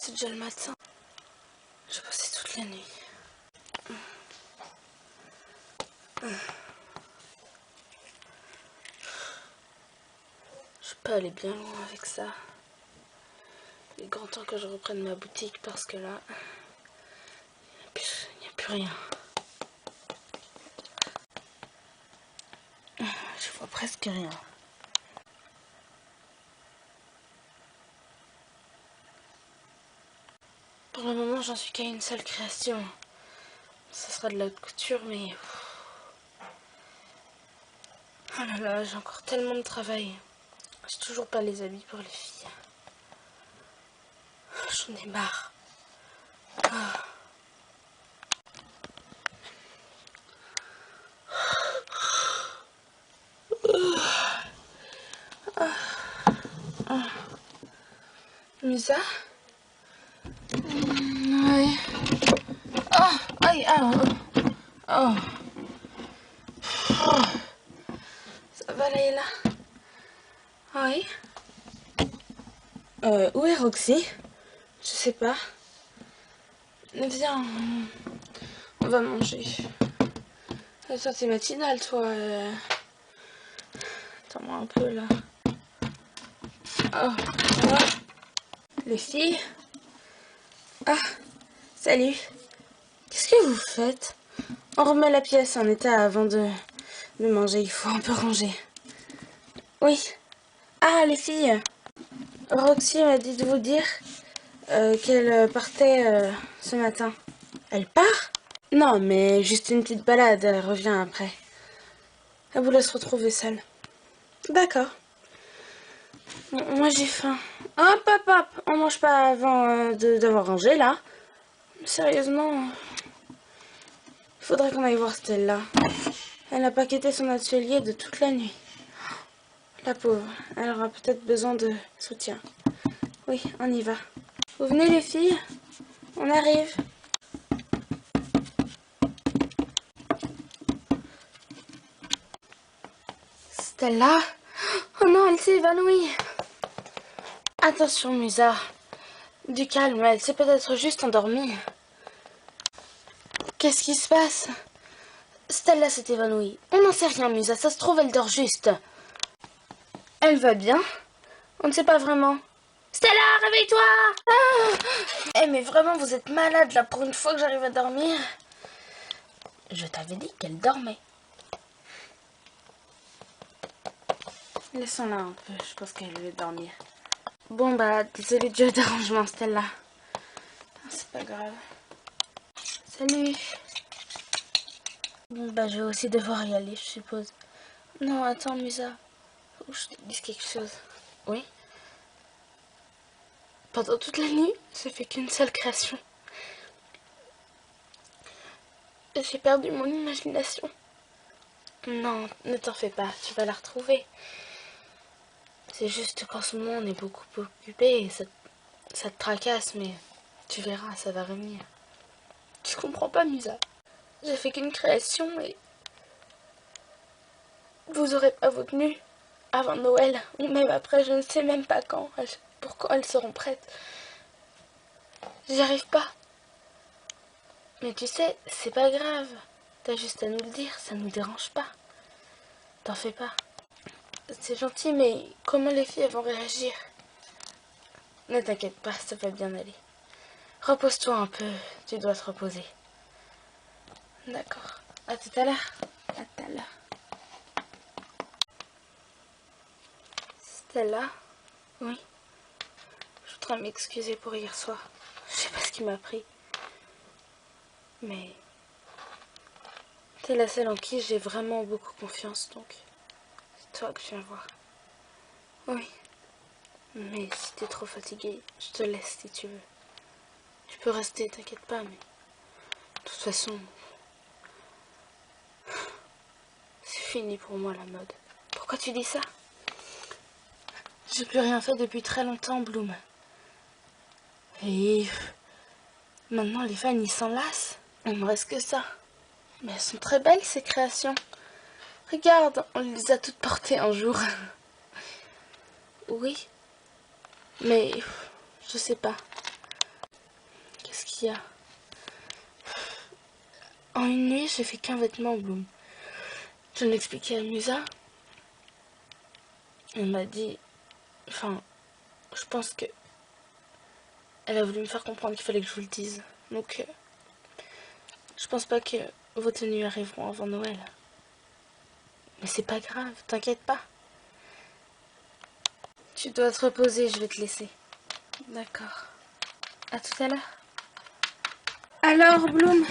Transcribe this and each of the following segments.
C'est déjà le matin. J'ai passé toute la nuit. Je peux aller bien loin avec ça. Il est grand temps que je reprenne ma boutique parce que là, il n'y a plus rien. Je vois presque rien. Pour le moment, j'en suis qu'à une seule création. Ça sera de la haute couture, mais... Oh là là, j'ai encore tellement de travail. J'ai toujours pas les habits pour les filles. J'en ai marre. Ah. Musa? Oui. Oh, aïe, ah, oh. Oh. Ça va, Layla? Oui. Où est Roxy? Je sais pas. Viens, on va manger. Attends, t'es matinale, toi. Attends-moi un peu, là. Oh, ça va? Les filles? Ah, salut. Qu'est-ce que vous faites? On remet la pièce en état avant de manger. Il faut un peu ranger. Oui. Ah, les filles. Roxy m'a dit de vous dire qu'elle partait ce matin. Elle part? Non, mais juste une petite balade. Elle revient après. Elle vous laisse retrouver seule. D'accord. Bon, moi j'ai faim. Hop, hop, hop. On mange pas avant d'avoir rangé, là. Sérieusement, il faudrait qu'on aille voir Stella. Elle n'a pas quitté son atelier de toute la nuit. La pauvre, elle aura peut-être besoin de soutien. Oui, on y va. Vous venez les filles? On arrive. Stella? Oh non, elle s'est évanouie. Attention, Musa. Du calme, elle s'est peut-être juste endormie. Qu'est-ce qui se passe? Stella s'est évanouie. On n'en sait rien, Musa. Ça se trouve, elle dort juste. Elle va bien? On ne sait pas vraiment. Stella, réveille-toi! Ah! Eh, mais vraiment, vous êtes malade, là, pour une fois que j'arrive à dormir. Je t'avais dit qu'elle dormait. Laissons-la un peu, je pense qu'elle veut dormir. Bon, bah, désolé du dérangement, Stella. C'est pas grave. Salut! Bon, bah, je vais aussi devoir y aller, je suppose. Non, attends, Musa. Faut que je te dise quelque chose. Oui? Pendant toute la nuit, j'ai fait qu'une seule création. J'ai perdu mon imagination. Non, ne t'en fais pas, tu vas la retrouver. C'est juste qu'en ce moment, on est beaucoup occupé et ça te tracasse, mais tu verras, ça va revenir. Tu comprends pas, Musa? J'ai fait qu'une création et vous aurez pas vos tenues avant Noël, ou même après, je ne sais même pas quand. Pourquoi elles seront prêtes? J'y arrive pas. Mais tu sais, c'est pas grave. T'as juste à nous le dire, ça nous dérange pas. T'en fais pas. C'est gentil, mais comment les filles vont réagir? Ne t'inquiète pas, ça va bien aller. Repose-toi un peu, tu dois te reposer. D'accord. À tout à l'heure. À tout à l'heure. Stella? Oui. Je voudrais m'excuser pour hier soir. Je sais pas ce qui m'a pris. Mais t'es la seule en qui j'ai vraiment beaucoup confiance, donc c'est toi que je viens voir. Oui. Mais si t'es trop fatiguée, je te laisse si tu veux. Tu peux rester, t'inquiète pas, mais de toute façon, c'est fini pour moi la mode. Pourquoi tu dis ça? J'ai plus rien fait depuis très longtemps, Bloom. Et maintenant les fans ils s'en lassent. Il me reste que ça. Mais elles sont très belles ces créations. Regarde, on les a toutes portées un jour. Oui. Mais je sais pas. qu'il y a? En une nuit, j'ai fait qu'un vêtement, Bloom. Je l'ai expliqué à Musa. Elle m'a dit... Enfin, je pense que... Elle a voulu me faire comprendre qu'il fallait que je vous le dise. Donc, je pense pas que vos tenues arriveront avant Noël. Mais c'est pas grave, t'inquiète pas. Tu dois te reposer, je vais te laisser. D'accord. À tout à l'heure. Alors, Bloom,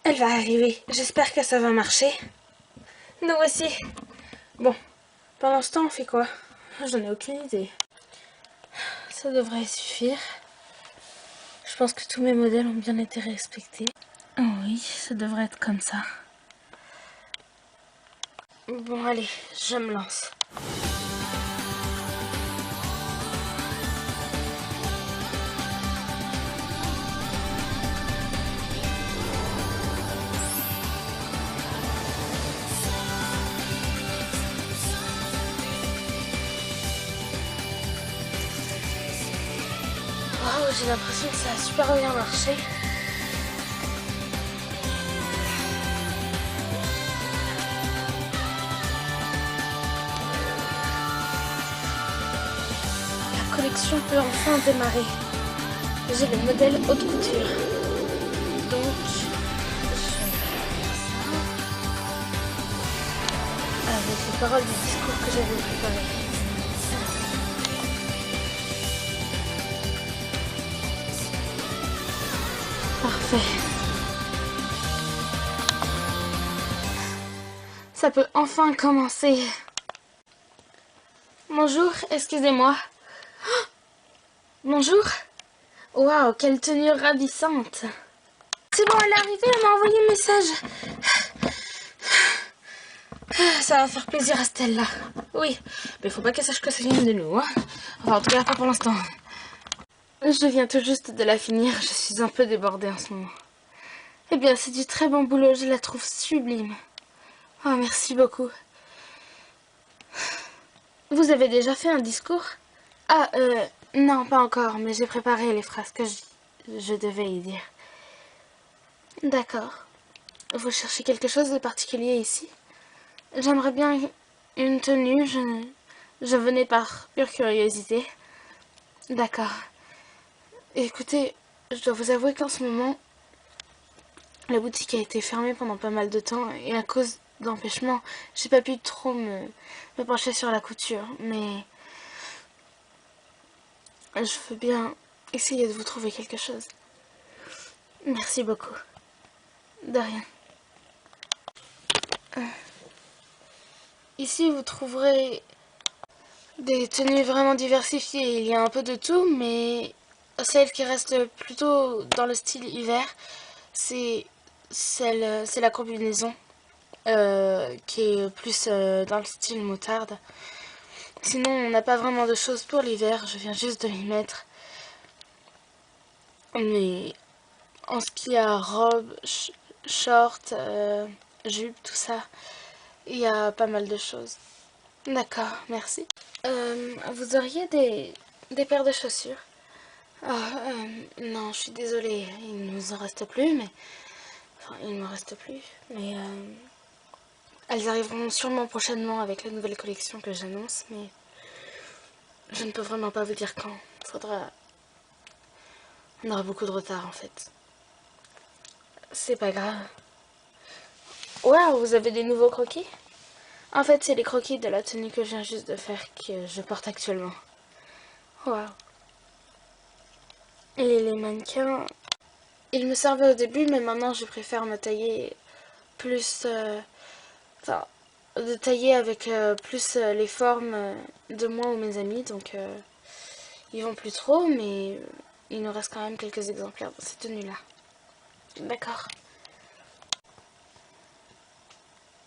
elle va arriver. J'espère que ça va marcher. Nous aussi. Bon, pendant ce temps, on fait quoi? J'en ai aucune idée. Ça devrait suffire. Je pense que tous mes modèles ont bien été respectés. Oui, ça devrait être comme ça. Bon, allez, je me lance. Waouh, j'ai l'impression que ça a super bien marché. La collection peut enfin démarrer. J'ai le modèle haute couture. Donc, je vais faire ça avec les paroles du discours que j'avais préparé. Parfait. Ça peut enfin commencer. Bonjour, excusez-moi. Bonjour. Waouh, quelle tenue ravissante. C'est bon, elle est arrivée, elle m'a envoyé un message. Ça va faire plaisir à Stella. Oui, mais faut pas qu'elle sache que ça vient de nous, hein. Enfin, en tout cas, pas pour l'instant. Je viens tout juste de la finir, je suis un peu débordée en ce moment. Eh bien, c'est du très bon boulot, je la trouve sublime. Oh, merci beaucoup. Vous avez déjà fait un discours? Ah, non, pas encore, mais j'ai préparé les phrases que je devais y dire. D'accord. Vous cherchez quelque chose de particulier ici? J'aimerais bien une tenue, je venais par pure curiosité. D'accord. Écoutez, je dois vous avouer qu'en ce moment, la boutique a été fermée pendant pas mal de temps et à cause d'empêchements, j'ai pas pu trop me pencher sur la couture, mais je veux bien essayer de vous trouver quelque chose. Merci beaucoup. De rien. Ici, vous trouverez des tenues vraiment diversifiées. Il y a un peu de tout, mais celle qui reste plutôt dans le style hiver, c'est la combinaison qui est plus dans le style moutarde. Sinon, on n'a pas vraiment de choses pour l'hiver. Je viens juste de m'y mettre. Mais en ce qui a robe, short, jupe, tout ça, il y a pas mal de choses. D'accord, merci. Vous auriez des paires de chaussures? Non, je suis désolée, il ne nous en reste plus, mais... Enfin, il ne me reste plus, mais... Elles arriveront sûrement prochainement avec la nouvelle collection que j'annonce, mais... Je ne peux vraiment pas vous dire quand. On aura beaucoup de retard, en fait. C'est pas grave. Waouh, vous avez des nouveaux croquis? En fait, c'est les croquis de la tenue que je viens juste de faire que je porte actuellement. Waouh. Et les mannequins, ils me servaient au début, mais maintenant je préfère me tailler plus... Enfin, de tailler avec plus les formes de moi ou mes amis, donc ils vont plus trop, mais il nous reste quand même quelques exemplaires dans cette tenue-là. D'accord.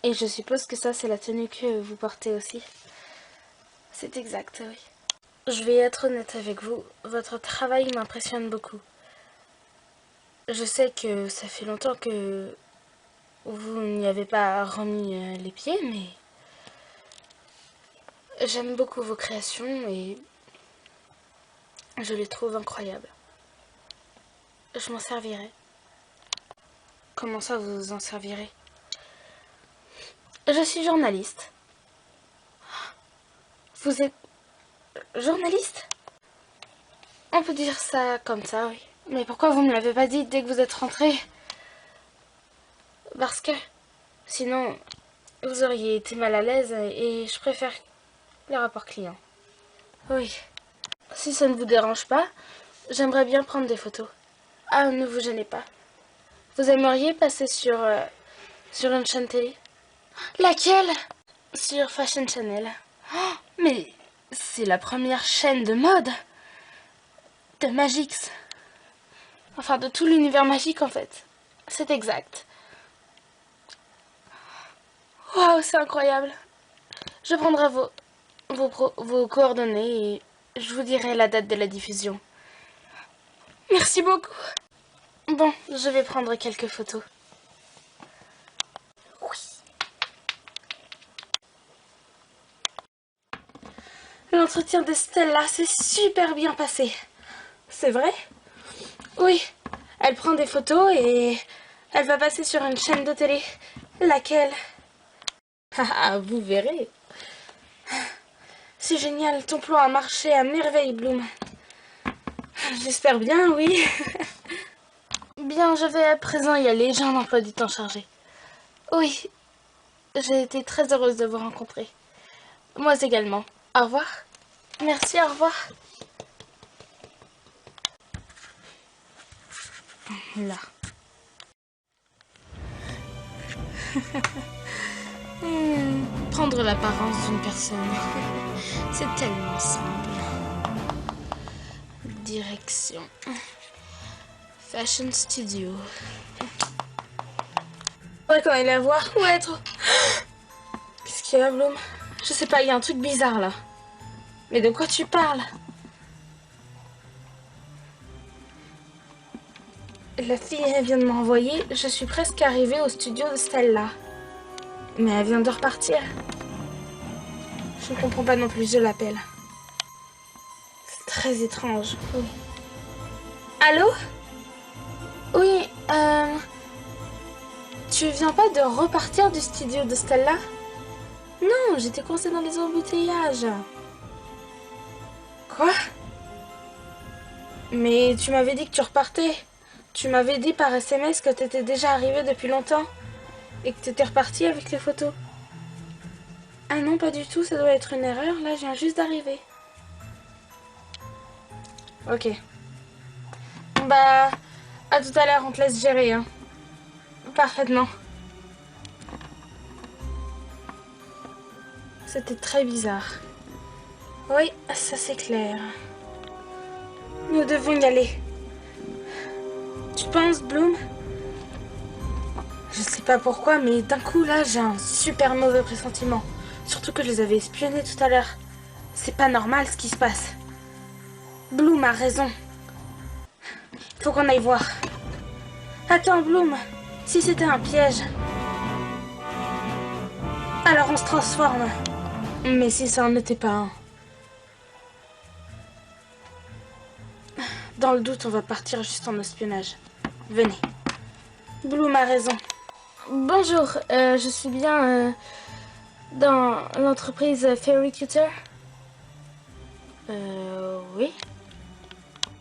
Et je suppose que ça, c'est la tenue que vous portez aussi. C'est exact, oui. Je vais être honnête avec vous, votre travail m'impressionne beaucoup. Je sais que ça fait longtemps que vous n'y avez pas remis les pieds, mais j'aime beaucoup vos créations et je les trouve incroyables. je m'en servirai. Comment ça, vous vous en servirez? Je suis journaliste. Vous êtes journaliste? On peut dire ça comme ça, oui. Mais pourquoi vous me l'avez pas dit dès que vous êtes rentré? Parce que sinon, vous auriez été mal à l'aise et je préfère les rapports clients. Oui. Si ça ne vous dérange pas, j'aimerais bien prendre des photos. Ah, ne vous gênez pas. Vous aimeriez passer sur une chaîne télé? Laquelle? Sur Fashion Channel. Oh, mais c'est la première chaîne de mode de Magix. Enfin, de tout l'univers magique, en fait. C'est exact. Waouh, c'est incroyable. Je prendrai vos coordonnées et je vous dirai la date de la diffusion. Merci beaucoup. Bon, je vais prendre quelques photos. Oui. L'entretien de Stella s'est super bien passé. C'est vrai? Oui. Elle prend des photos et elle va passer sur une chaîne de télé. Laquelle? Ah, vous verrez. C'est génial, ton plan a marché à merveille, Bloom. J'espère bien, oui. Bien, je vais à présent y aller, j'ai un emploi du temps chargé. Oui, j'ai été très heureuse de vous rencontrer. Moi également. Au revoir. Merci, au revoir. Là. Prendre l'apparence d'une personne, c'est tellement simple. Direction. Fashion Studio. Ouais, quand il est à voir. Ouais, trop. Qu'est-ce qu'il y a, Bloom? Je sais pas, il y a un truc bizarre là. Mais de quoi tu parles? La fille, elle vient de m'envoyer. Je suis presque arrivée au studio de Stella. Mais elle vient de repartir. Je ne comprends pas non plus, je l'appelle. C'est très étrange. Oui. Allô? Oui, tu viens pas de repartir du studio de Stella? Non, j'étais coincée dans les embouteillages. Quoi? Mais tu m'avais dit que tu repartais. Tu m'avais dit par SMS que t'étais déjà arrivée depuis longtemps. Et que t'étais repartie avec les photos. Ah non, pas du tout, ça doit être une erreur. Là, je viens juste d'arriver. Ok. Bah, à tout à l'heure, on te laisse gérer, hein. Parfaitement. C'était très bizarre. Oui, ça c'est clair. Nous devons y aller. Tu penses, Bloom? Je sais pas pourquoi, mais d'un coup, là, j'ai un super mauvais pressentiment. Surtout que je les avais espionnés tout à l'heure. C'est pas normal ce qui se passe. Bloom a raison. Faut qu'on aille voir. Attends, Bloom. Si c'était un piège... alors on se transforme. Mais si ça en était pas un... dans le doute, on va partir juste en espionnage. Venez. Bloom a raison. Bonjour, je suis bien dans l'entreprise Fairy Cutter. Oui.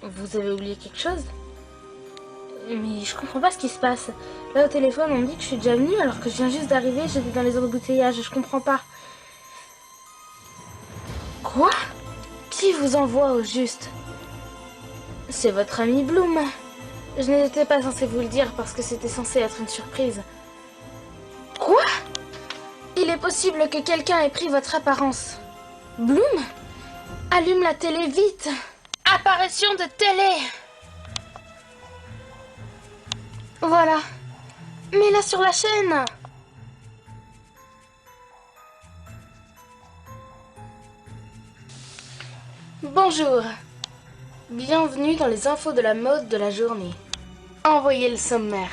Vous avez oublié quelque chose? Mais je comprends pas ce qui se passe. Là au téléphone on me dit que je suis déjà venue alors que je viens juste d'arriver, j'étais dans les embouteillages, je comprends pas. Quoi? Qui vous envoie au juste? C'est votre ami Bloom. Je n'étais pas censée vous le dire parce que c'était censé être une surprise. Quoi? Il est possible que quelqu'un ait pris votre apparence. Bloom? Allume la télé vite! Apparition de télé! Voilà. Mets-la sur la chaîne! Bonjour. Bienvenue dans les infos de la mode de la journée. Envoyez le sommaire.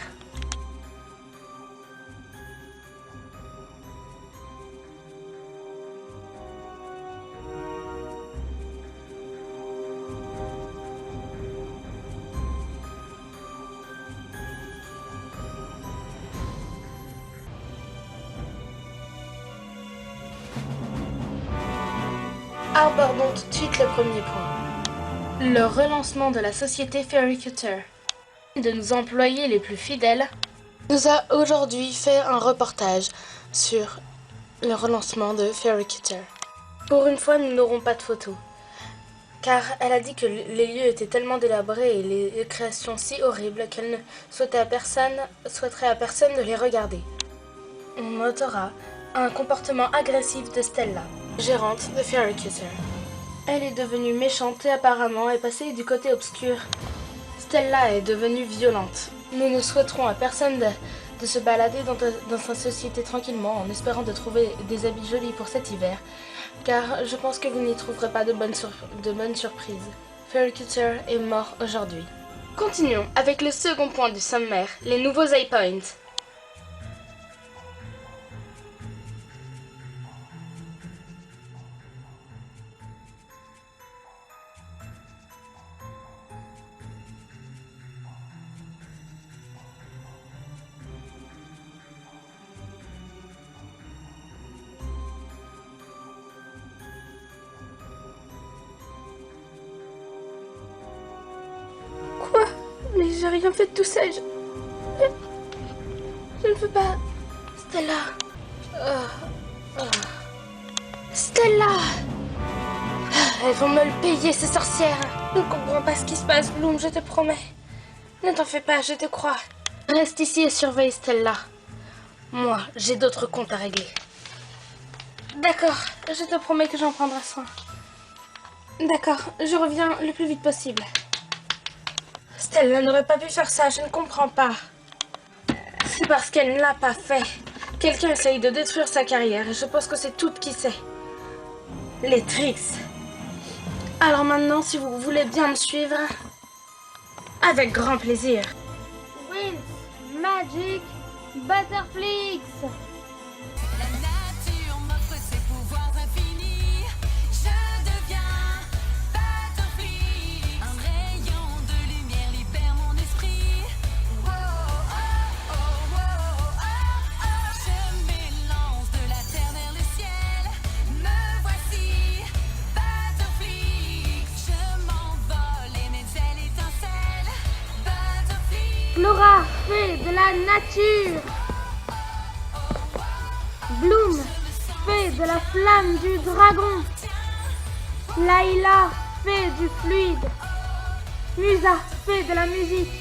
Abordons tout de suite le premier point. Le relancement de la société Fairycutter. De nos employés les plus fidèles, nous a aujourd'hui fait un reportage sur le relancement de Fairycutter. Pour une fois, nous n'aurons pas de photos, car elle a dit que les lieux étaient tellement délabrés et les créations si horribles qu'elle ne souhaiterait à personne de les regarder. On notera un comportement agressif de Stella, gérante de Fairycutter. Elle est devenue méchante et apparemment est passée du côté obscur. Stella est devenue violente. Nous ne souhaiterons à personne de se balader dans sa société tranquillement en espérant de trouver des habits jolis pour cet hiver, car je pense que vous n'y trouverez pas de bonnes surprises. Fairycutter est mort aujourd'hui. Continuons avec le second point du sommaire, les nouveaux iPoints. Quoi? Mais j'ai rien fait de tout ça. Je ne veux pas. Stella. Stella! Elles vont me le payer, ces sorcières. Je ne comprends pas ce qui se passe, Bloom, je te promets. Ne t'en fais pas, je te crois. Reste ici et surveille Stella. Moi, j'ai d'autres comptes à régler. D'accord, je te promets que j'en prendrai soin. D'accord, je reviens le plus vite possible. Stella n'aurait pas pu faire ça, je ne comprends pas. C'est parce qu'elle ne l'a pas fait. Quelqu'un essaye de détruire sa carrière et je pense que c'est tout qui sait. Les tricks. Alors maintenant, si vous voulez bien me suivre, avec grand plaisir. Winx, Magic, Butterflix. La nature m'offre ses pouvoirs infinis. Je deviens Butterflix. Un rayon de lumière libère mon esprit. Oh, oh, oh, oh, oh, oh. Je m'élance de la terre vers le ciel. Me voici, Butterflix. Je m'envole et mes ailes étincellent. Butterflix. Flora, fée de la nature. Bloom, fée de la flamme du dragon. Layla, fée du fluide. Musa, fée de la musique.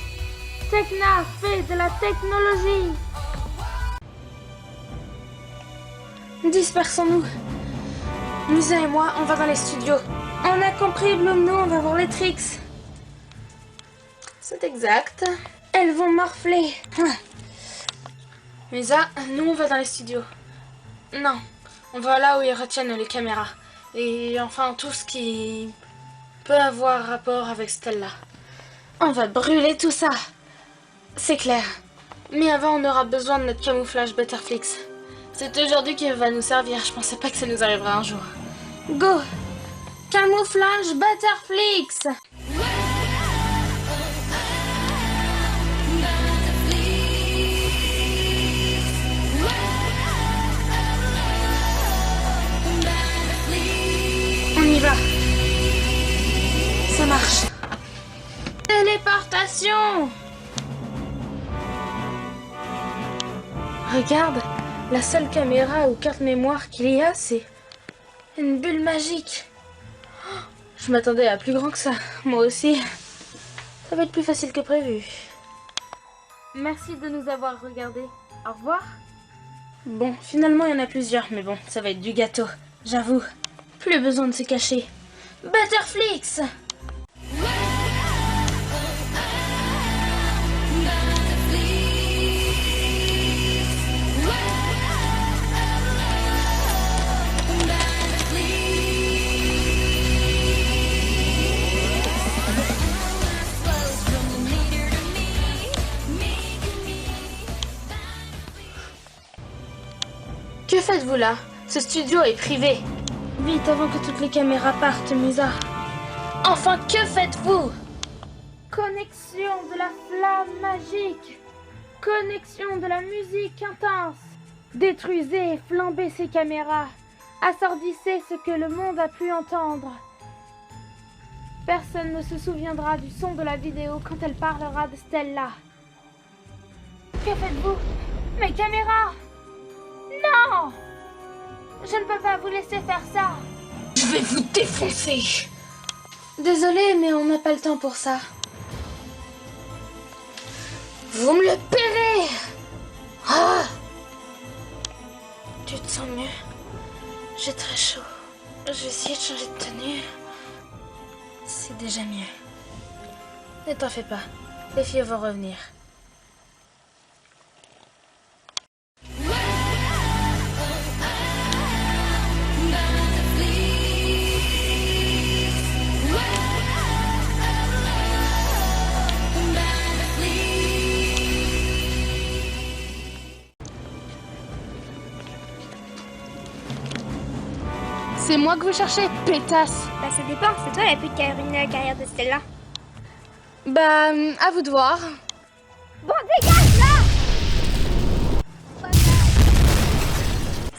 Tekna, fée de la technologie. Dispersons-nous. Musa et moi, on va dans les studios. On a compris, Bloom, nous, on va voir les tricks. C'est exact. Elles vont morfler. Musa, nous, on va dans les studios. Non, on va là où ils retiennent les caméras. Et enfin, tout ce qui peut avoir rapport avec Stella. On va brûler tout ça. C'est clair. Mais avant, on aura besoin de notre camouflage Butterflix. C'est aujourd'hui qu'il va nous servir. Je pensais pas que ça nous arriverait un jour. Go! Camouflage Butterflix! On y va. Ça marche. Téléportation! Regarde, la seule caméra ou carte mémoire qu'il y a, c'est une bulle magique. Oh, je m'attendais à plus grand que ça. Moi aussi. Ça va être plus facile que prévu. Merci de nous avoir regardés. Au revoir. Bon, finalement, il y en a plusieurs, mais bon, ça va être du gâteau. J'avoue. Plus besoin de se cacher. Butterflix! Que faites-vous là? Ce studio est privé. Vite, avant que toutes les caméras partent, Musa. Enfin, que faites-vous? Connexion de la flamme magique. Connexion de la musique intense. Détruisez et flambez ces caméras. assourdissez ce que le monde a pu entendre. Personne ne se souviendra du son de la vidéo quand elle parlera de Stella. Que faites-vous? Mes caméras! Non! Je ne peux pas vous laisser faire ça. Je vais vous défoncer. Désolée, mais on n'a pas le temps pour ça. Vous me le paierez. Ah! Tu te sens mieux? J'ai très chaud. Je vais essayer de changer de tenue. C'est déjà mieux. Ne t'en fais pas. Les filles vont revenir. C'est moi que vous cherchez, pétasse. Bah ça dépend, c'est toi la pute qui a ruiné la carrière de Stella. Bah, à vous de voir. Bon, dégage là!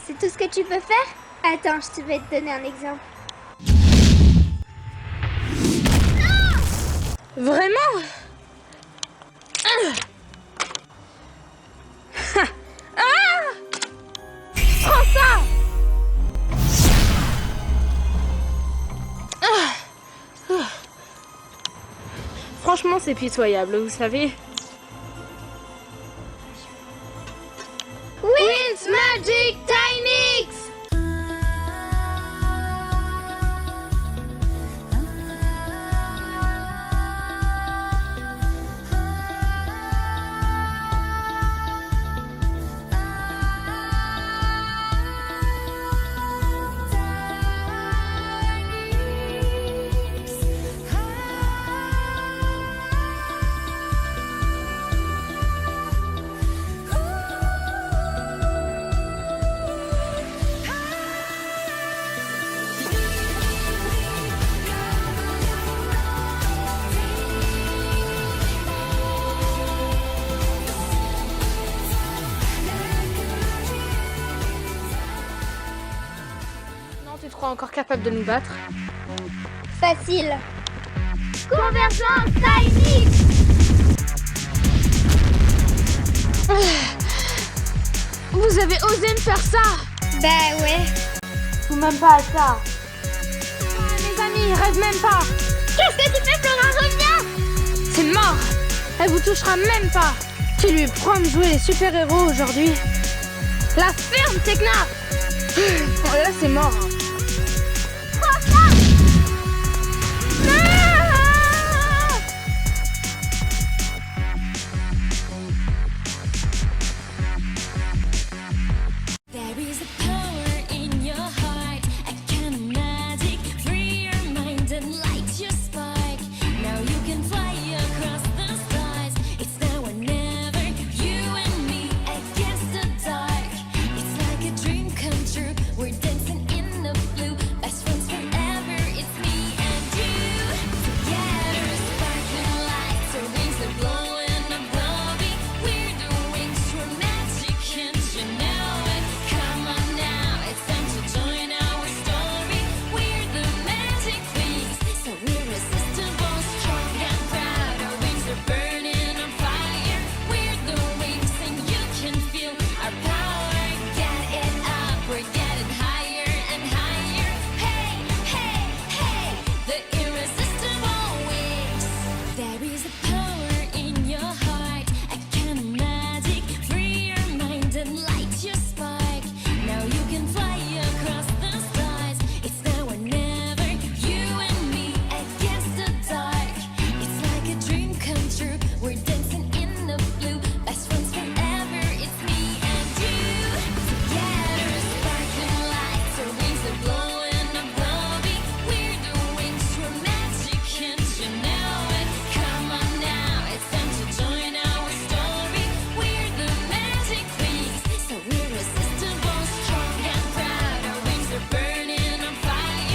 C'est tout ce que tu peux faire? Attends, je vais te donner un exemple. Vraiment? Prends ça! Franchement, c'est pitoyable, vous savez. Wins Magic Timix! Tu te crois encore capable de nous battre? Facile. Convergence Timix! Vous avez osé me faire ça? Bah ouais. Ou même pas à ça. Mes amis, rêve même pas. Qu'est-ce que tu fais, Flora? Reviens! C'est mort. Elle vous touchera même pas. Tu lui prends de jouer les super-héros aujourd'hui. La ferme, Tekna. Oh là, c'est mort.